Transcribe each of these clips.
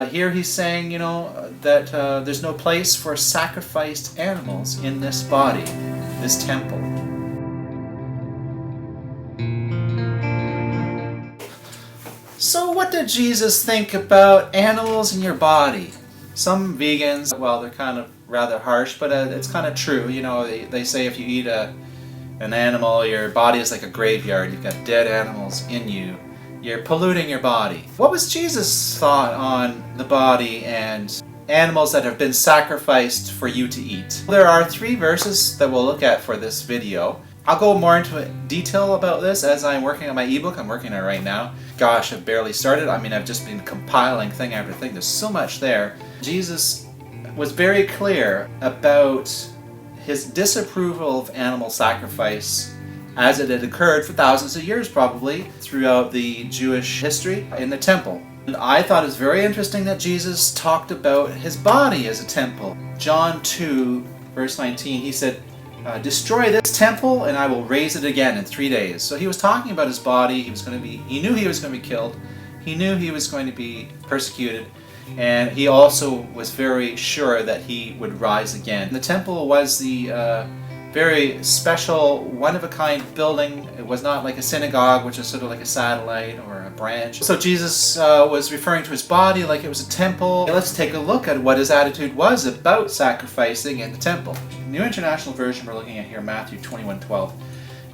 Here he's saying, that there's no place for sacrificed animals in this body, this temple. So what did Jesus think about animals in your body? Some vegans, well, they're kind of rather harsh, but it's kind of true. They say if you eat an animal, your body is like a graveyard. You've got dead animals in you. You're polluting your body. What was Jesus' thought on the body and animals that have been sacrificed for you to eat? There are 3 verses that we'll look at for this video. I'll go more into detail about this as I'm working on my ebook. I'm working on it right now. Gosh, I've barely started. I've just been compiling thing after thing. There's so much there. Jesus was very clear about his disapproval of animal sacrifice as it had occurred for thousands of years probably throughout the Jewish history in the temple. And I thought it was very interesting that Jesus talked about his body as a temple. John 2 verse 19, he said, destroy this temple and I will raise it again in 3 days. So he was talking about his body. He knew he was going to be killed. He knew he was going to be persecuted. And he also was very sure that he would rise again. The temple was the very special, one-of-a-kind building. It was not like a synagogue, which is sort of like a satellite or a branch. So Jesus was referring to his body like it was a temple. Let's take a look at what his attitude was about sacrificing in the temple. New International Version we're looking at here, Matthew 21:12.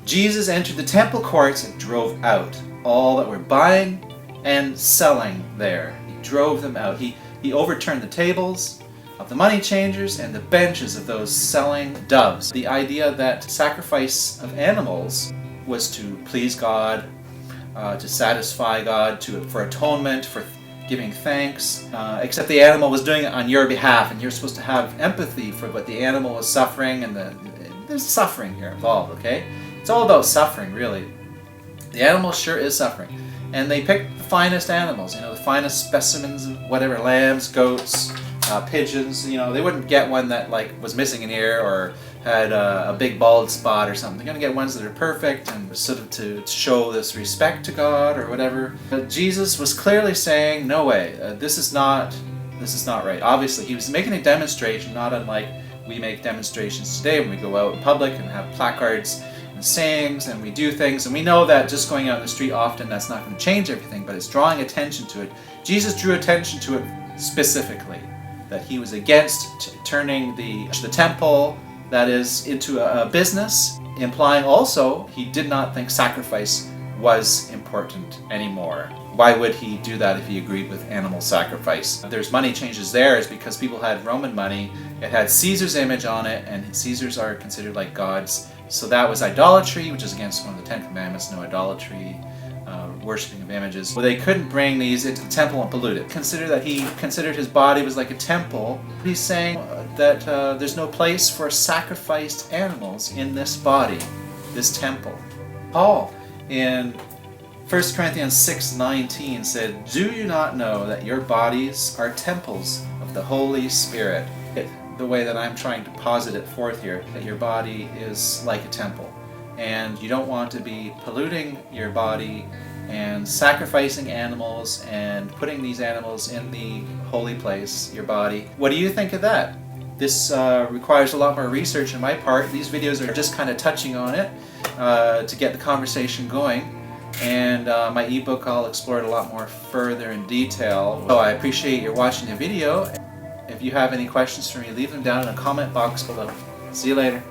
Jesus entered the temple courts and drove out all that were buying and selling there. He drove them out. He overturned the tables of the money changers and the benches of those selling doves. The idea that sacrifice of animals was to please God, to satisfy God, for atonement, for giving thanks, except the animal was doing it on your behalf, and you're supposed to have empathy for what the animal was suffering, and there's suffering here involved, okay? It's all about suffering, really. The animal sure is suffering. And they picked the finest animals, the finest specimens of whatever, lambs, goats, pigeons. They wouldn't get one that was missing an ear or had a big bald spot or something. They're going to get ones that are perfect and sort of to show this respect to God or whatever. But Jesus was clearly saying, no way, this is not right. Obviously, he was making a demonstration, not unlike we make demonstrations today when we go out in public and have placards and sayings and we do things. And we know that just going out in the street often, that's not going to change everything, but it's drawing attention to it. Jesus drew attention to it specifically, that he was against turning the temple, that is, into a business, implying also he did not think sacrifice was important anymore. Why would he do that if he agreed with animal sacrifice? There's money changes there is because people had Roman money. It had Caesar's image on it, and Caesars are considered like gods. So that was idolatry, which is against one of the 10 Commandments, no idolatry, worshipping of images. Well, they couldn't bring these into the temple and pollute it. Consider that he considered his body was like a temple. He's saying that there's no place for sacrificed animals in this body, this temple. Paul, in 1 Corinthians 6:19 said, do you not know that your bodies are temples of the Holy Spirit? The way that I'm trying to posit it forth here, that your body is like a temple. And you don't want to be polluting your body and sacrificing animals and putting these animals in the holy place, your body. What do you think of that? This requires a lot more research on my part. These videos are just kind of touching on it to get the conversation going. And my ebook, I'll explore it a lot more further in detail. So I appreciate you watching the video. If you have any questions for me, leave them down in the comment box below. See you later.